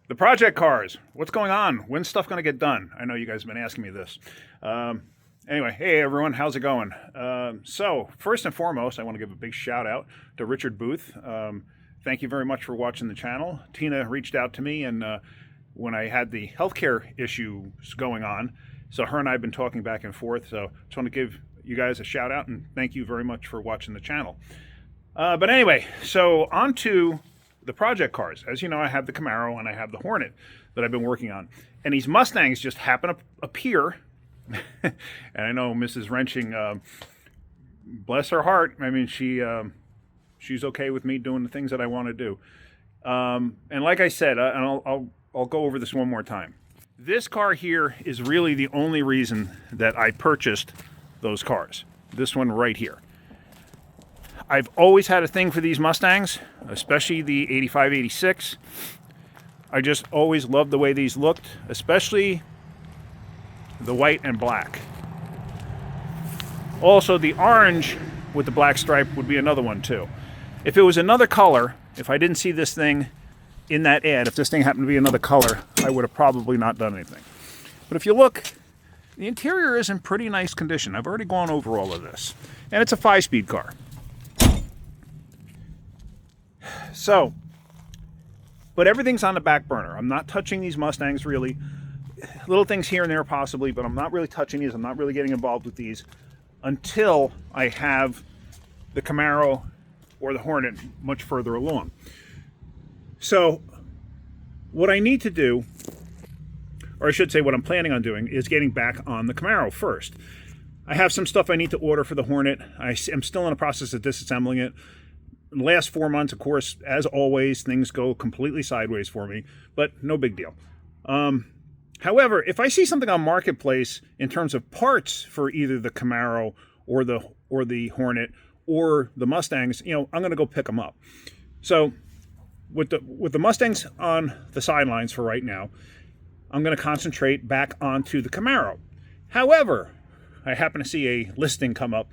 The project cars. What's going on? When's stuff going to get done? I know you guys have been asking me this. Anyway, hey everyone, how's it going? So first and foremost, I want to give a big shout out to Richard Booth. Thank you very much for watching the channel. Tina reached out to me, and when I had the healthcare issues going on, so her and I have been talking back and forth. So just want to give you guys a shout out and thank you very much for watching the channel. But anyway, so on to the project cars. As you know, I have the Camaro and I have the Hornet that I've been working on. And these Mustangs just happen to appear. And I know Mrs. Wrenching, bless her heart, I mean, she's okay with me doing the things that I want to do. And like I said, and I'll go over this one more time. This car here is really the only reason that I purchased those cars. This one right here. I've always had a thing for these Mustangs, especially the 85, 86. I just always loved the way these looked, especially the white and black. Also, the orange with the black stripe would be another one too. If it was another color, if I didn't see this thing in that ad, if this thing happened to be another color, I would have probably not done anything. But if you look, the interior is in pretty nice condition. I've already gone over all of this. And it's a 5-speed car. So, but everything's on the back burner. I'm not touching these Mustangs really. Little things here and there possibly, but I'm not really touching these. I'm not really getting involved with these until I have the Camaro or the Hornet much further along. So, what I need to do, or I should say what I'm planning on doing, is getting back on the Camaro first. I have some stuff I need to order for the Hornet. I am still in the process of disassembling it. In the last 4 months, of course, as always, things go completely sideways for me, but no big deal. However, if I see something on Marketplace in terms of parts for either the Camaro or the Hornet or the Mustangs, you know, I'm going to go pick them up. So with the Mustangs on the sidelines for right now, I'm going to concentrate back onto the Camaro. However, I happen to see a listing come up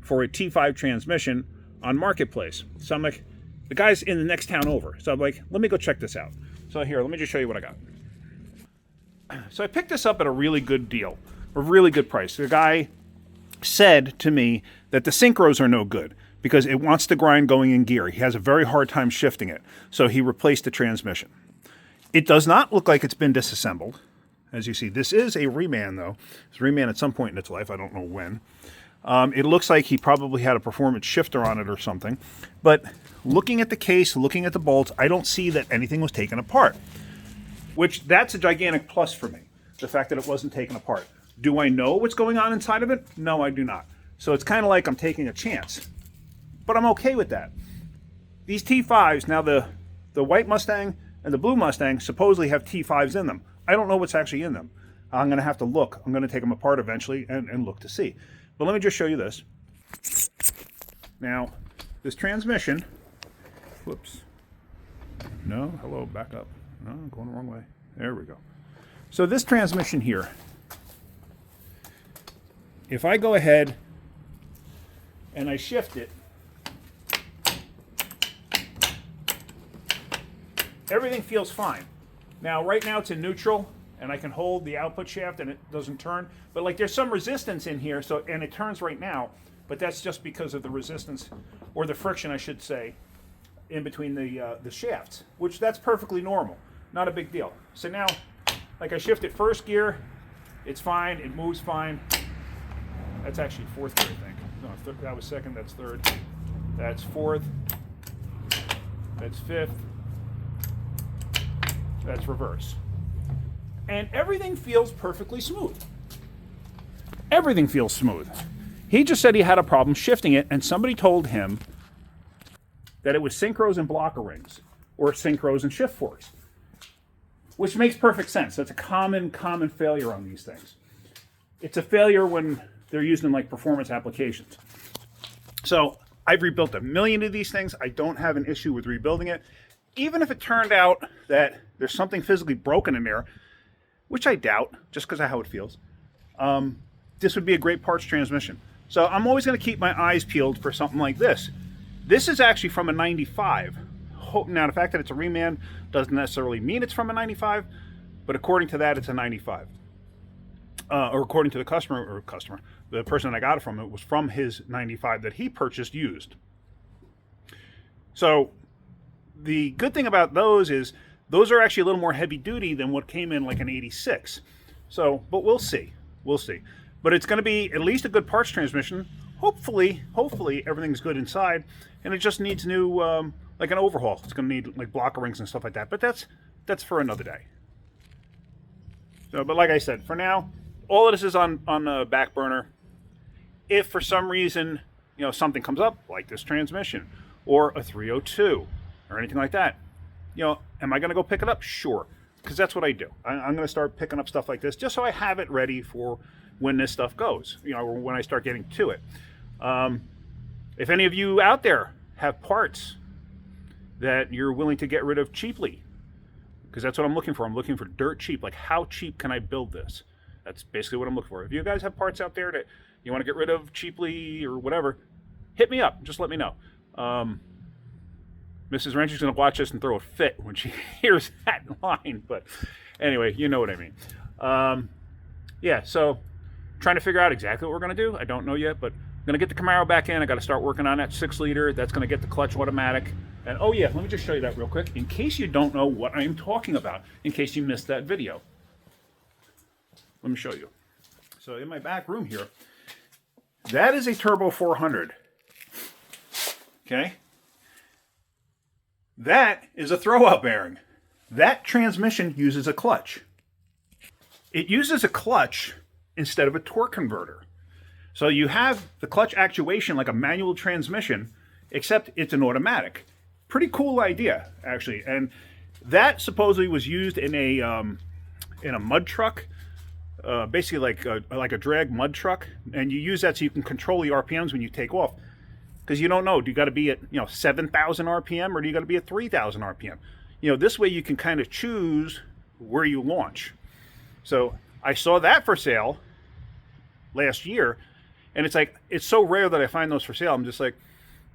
for a T5 transmission on Marketplace. So I'm like, the guy's in the next town over. So I'm like, let me go check this out. So here, let me just show you what I got. So I picked this up at a really good deal, a really good price. The guy said to me that the synchros are no good because it wants to grind going in gear. He has a very hard time shifting it. So he replaced the transmission. It does not look like it's been disassembled. As you see, this is a reman though. It's a reman at some point in its life. I don't know when. It looks like he probably had a performance shifter on it or something. But looking at the case, looking at the bolts, I don't see that anything was taken apart. Which, that's a gigantic plus for me. The fact that it wasn't taken apart. Do I know what's going on inside of it? No, I do not. So it's kind of like I'm taking a chance. But I'm okay with that. These T5s, now the white Mustang and the blue Mustang supposedly have T5s in them. I don't know what's actually in them. I'm going to have to look. I'm going to take them apart eventually and look to see. But let me just show you this. Now, this transmission, whoops. No, hello, back up. No, I'm going the wrong way. There we go. So this transmission here, if I go ahead and I shift it, everything feels fine. Now, right now it's in neutral, and I can hold the output shaft and it doesn't turn. But like there's some resistance in here, so and it turns right now, but that's just because of the resistance, or the friction I should say, in between the shafts, which that's perfectly normal. Not a big deal. So now, like I shift it first gear, it's fine, it moves fine. That's actually fourth gear, I think. No, that was second, that's third. That's fourth. That's fifth. That's reverse. And everything feels perfectly smooth. Everything feels smooth. He just said he had a problem shifting it, and somebody told him that it was synchros and blocker rings, or synchros and shift forks, which makes perfect sense. That's a common failure on these things. It's a failure when they're used in like performance applications. So I've rebuilt a million of these things. I don't have an issue with rebuilding it. Even if it turned out that there's something physically broken in there, which I doubt, just because of how it feels, this would be a great parts transmission. So I'm always going to keep my eyes peeled for something like this. This is actually from a 95 Now, the fact that it's a reman doesn't necessarily mean it's from a 95, but according to that, it's a 95. Or according to the customer, the person that I got it from, it was from his 95 that he purchased used. So the good thing about those is those are actually a little more heavy duty than what came in like an 86. So, but we'll see. We'll see. But it's going to be at least a good parts transmission. Hopefully everything's good inside, and it just needs new, like an overhaul. It's going to need like blocker rings and stuff like that. But that's for another day. So, but like I said, for now, all of this is on the back burner. If for some reason, something comes up like this transmission or a 302 or anything like that, am I going to go pick it up? Sure, because that's what I do. I'm going to start picking up stuff like this just so I have it ready for when this stuff goes, or when I start getting to it. If any of you out there have parts that you're willing to get rid of cheaply, because that's what I'm looking for. I'm looking for dirt cheap. Like, how cheap can I build this? That's basically what I'm looking for. If you guys have parts out there that you want to get rid of cheaply or whatever, hit me up. Just let me know. Mrs. Wrench is going to watch this and throw a fit when she hears that line. But anyway, you know what I mean. Yeah, so trying to figure out exactly what we're going to do. I don't know yet, but I'm going to get the Camaro back in. I got to start working on that 6-liter. That's going to get the clutch automatic. And oh yeah, let me just show you that real quick in case you don't know what I'm talking about, in case you missed that video. Let me show you. So in my back room here, that is a Turbo 400. Okay? That is a throwout bearing. That transmission uses a clutch. It uses a clutch instead of a torque converter. So you have the clutch actuation like a manual transmission, except it's an automatic. Pretty cool idea, actually. And that supposedly was used in a mud truck, basically like a drag mud truck. And you use that so you can control the RPMs when you take off. Because you don't know, do you got to be at 7,000 RPM or do you got to be at 3,000 RPM? This way you can kind of choose where you launch. So I saw that for sale last year, and it's so rare that I find those for sale. I'm just like,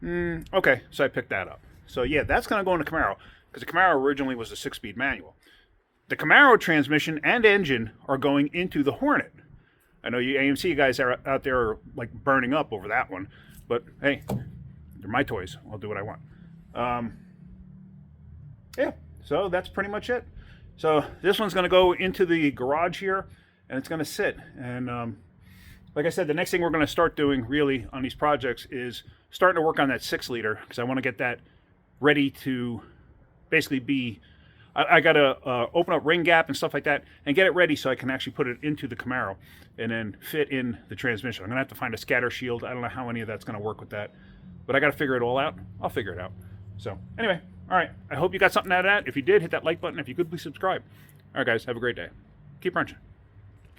okay, so I picked that up. So yeah, that's going to go in the Camaro, because the Camaro originally was a 6-speed manual. The Camaro transmission and engine are going into the Hornet. I know you AMC guys are out there are like burning up over that one, but hey, they're my toys. I'll do what I want. Yeah, so that's pretty much it. So this one's going to go into the garage here, and it's going to sit. And like I said, the next thing we're going to start doing really on these projects is starting to work on that 6-liter, because I want to get that ready to basically be, I got to open up ring gap and stuff like that and get it ready so I can actually put it into the Camaro and then fit in the transmission. I'm going to have to find a scatter shield. I don't know how any of that's going to work with that, but I got to figure it all out. I'll figure it out. So anyway, all right. I hope you got something out of that. If you did, hit that like button. If you could, please subscribe. All right, guys, have a great day. Keep wrenching.